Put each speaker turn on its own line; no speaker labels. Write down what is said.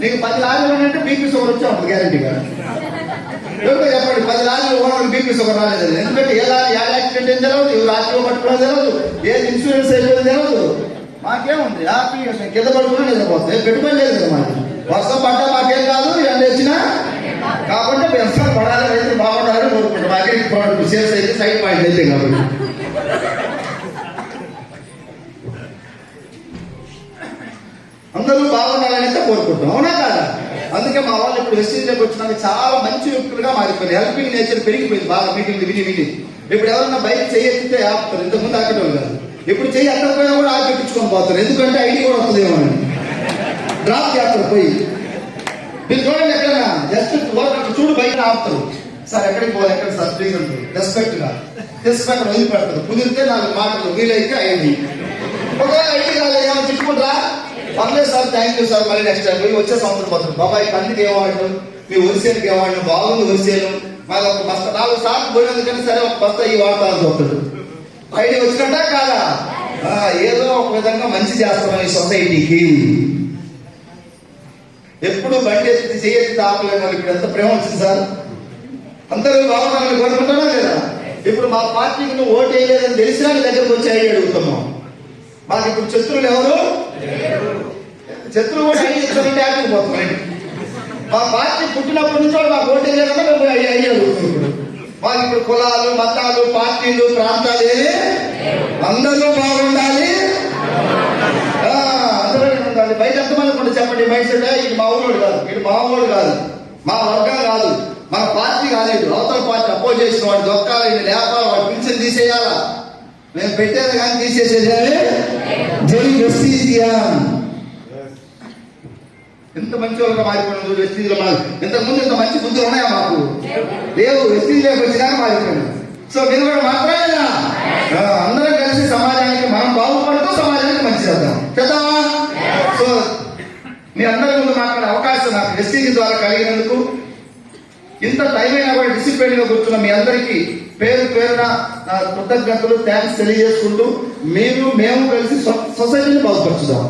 నీకు 10 లారీలు అంటే బీపీ షుగర్ వచ్చే ఉంటుంది గ్యారంటీగా. ఎవరికో చెప్పండి 10 లారీలు ఓనర్ బీపీ షుగర్ రాలేదు. ఎందుకంటే ఏ యాక్సిడెంట్ ఏం తెలియదు, ఎవరు ఆర్టీఓ పట్టుకోవడం తెలియదు, ఏది ఇన్సూరెన్స్ అయిపోయింది తెలియదు. మాకేముంది హ్యాపీగా కింద పడుకున్నా నిద్రపోతుంది, పెట్టుబడి లేదు కదా మాకు. వర్షం పడ్డా మాకేం కాదు, ఎండ వచ్చినా. కాబట్టి వ్యవసాయం పడాలి, రైతులు బాగుండాలని కోరుకుంటాం. మాకే సేల్స్ అయితే సైడ్ పాయింట్ అయితే కాబట్టి అందరూ బాగుండాలని అయితే కోరుకుంటాం, అవునా కాదా? అందుకే మా వాళ్ళు ఇప్పుడు వెస్టింజ్లోకి వచ్చినాక చాలా మంచి వ్యక్తులుగా మారిపోయింది. హెల్పింగ్ నేచర్ పెరిగిపోయింది బాగా. మీటింగ్లు విని ఇప్పుడు ఎవరన్నా బయట చేయెత్తితే ఆపుతారు, ఇంతకుముందు ఆపేటోళ్ళు కాదు. ఇప్పుడు చెయ్యి అక్కడ పోయినా కూడా ఆపెట్టించుకొని పోతారు, ఎందుకంటే ఐడి కూడా వస్తుందేమో అని డ్రాప్ చేస్తారు పోయి. మీరు చూడండి ఎక్కడైనా జస్ట్ చూడు బయట ఆపుతారు, సార్ ఎక్కడికి పోవాలి, ఎక్కడ సార్ ప్లీజ్ అంటారు రెస్పెక్ట్ గా. రెస్పెక్ట్ వదిలి పెడతారు, కుదిరితే 4 మాటలు, వీలైతే ఐడి. ఒకవేళ ఐడి కాలేదు ఏమో తిట్టుకుంటారా, పర్లేదు సార్ థ్యాంక్ యూ సార్, మళ్ళీ నెక్స్ట్ టైం పోయి వచ్చే సంవత్సరం పోతారు. బాబాయ్ కంటికి ఏమాడటం, మీ వరిసేనికి ఏమాడటం, బాగుంది వరిసేను, మాకు ఒక బస్తా 4 సార్లు పోయినందుకని సరే ఒక బస్తా ఈ వాడతాను చూస్తాడు. ఐడి వచ్చినట్టా కాదా? ఏదో ఒక విధంగా మంచి చేస్తున్నాం ఈ సొసైటీకి. ఎప్పుడు బండి ఎత్తి చేయెత్తి ఆపలేదు. ఇప్పుడు ఎంత ప్రేమ వచ్చింది సార్, అందరూ బాగుండాలని కోరుకుంటారా లేదా? ఇప్పుడు మా పార్టీకి నువ్వు ఓటు వేయలేదని తెలిసినా నీ దగ్గరకు వచ్చి ఐడి అడుగుతున్నాం. మాకు ఇప్పుడు శత్రువులు ఎవరు? శత్రువు కూడా ఐడి ఇస్తారంటే ఆగిపోతున్నాం. మా పార్టీ పుట్టినప్పటి నుంచి మాకు ఓటు వేయలేదన్నా మేము ఐడి అడుగుతున్నాం. మాకు ఇప్పుడు కులాలు, మతాలు, పార్టీలు, ప్రాంతాలు ఏవి, అందరూ బాగుండాలి, అందరూ ఉండాలి. బయట ఎంతమంది కూడా చెప్పండి మైండ్ సెట్, ఇది మా ఊరోడు కాదు, ఇది మా ఊరు కాదు, మా వర్గం కాదు, మన పార్టీ కాలేదు, అవతల పార్టీ అపోజ్ చేసిన వాడు దొక్కాలి, లేపాలి, వాడు పింఛన్ తీసేయాలా, మేము పెట్టేది కానీ తీసేసేది. జై వెస్టీజియా. ఎంత మంచి వాళ్ళగా మారిపోయిన వెస్టీజ్ లో. ఇంతకుముందు ఇంత మంచి బుద్ధులు ఉన్నాయా మాకు? లేవు. వెస్టీజ్ లోకి వచ్చినాక మారిపోయినాం. సో మీరు కూడా మాట్లాడేదా? అందరం కలిసి సమాజానికి మనం బాగుపడుతూ సమాజానికి మంచి చేద్దాం కదా. సో మీ అందరి ముందు మాట్లాడే అవకాశం నాకు వెస్టీజ్ ద్వారా కలిగినందుకు, ఇంత టైం అయినా కూడా డిసిప్లిన్ గా కూర్చున్న మీ అందరికీ పేరు పేరున నా కృతజ్ఞతలు, థ్యాంక్స్ తెలియజేసుకుంటూ, మీరు మేము కలిసి సొసైటీని బాగుపరచుదాం.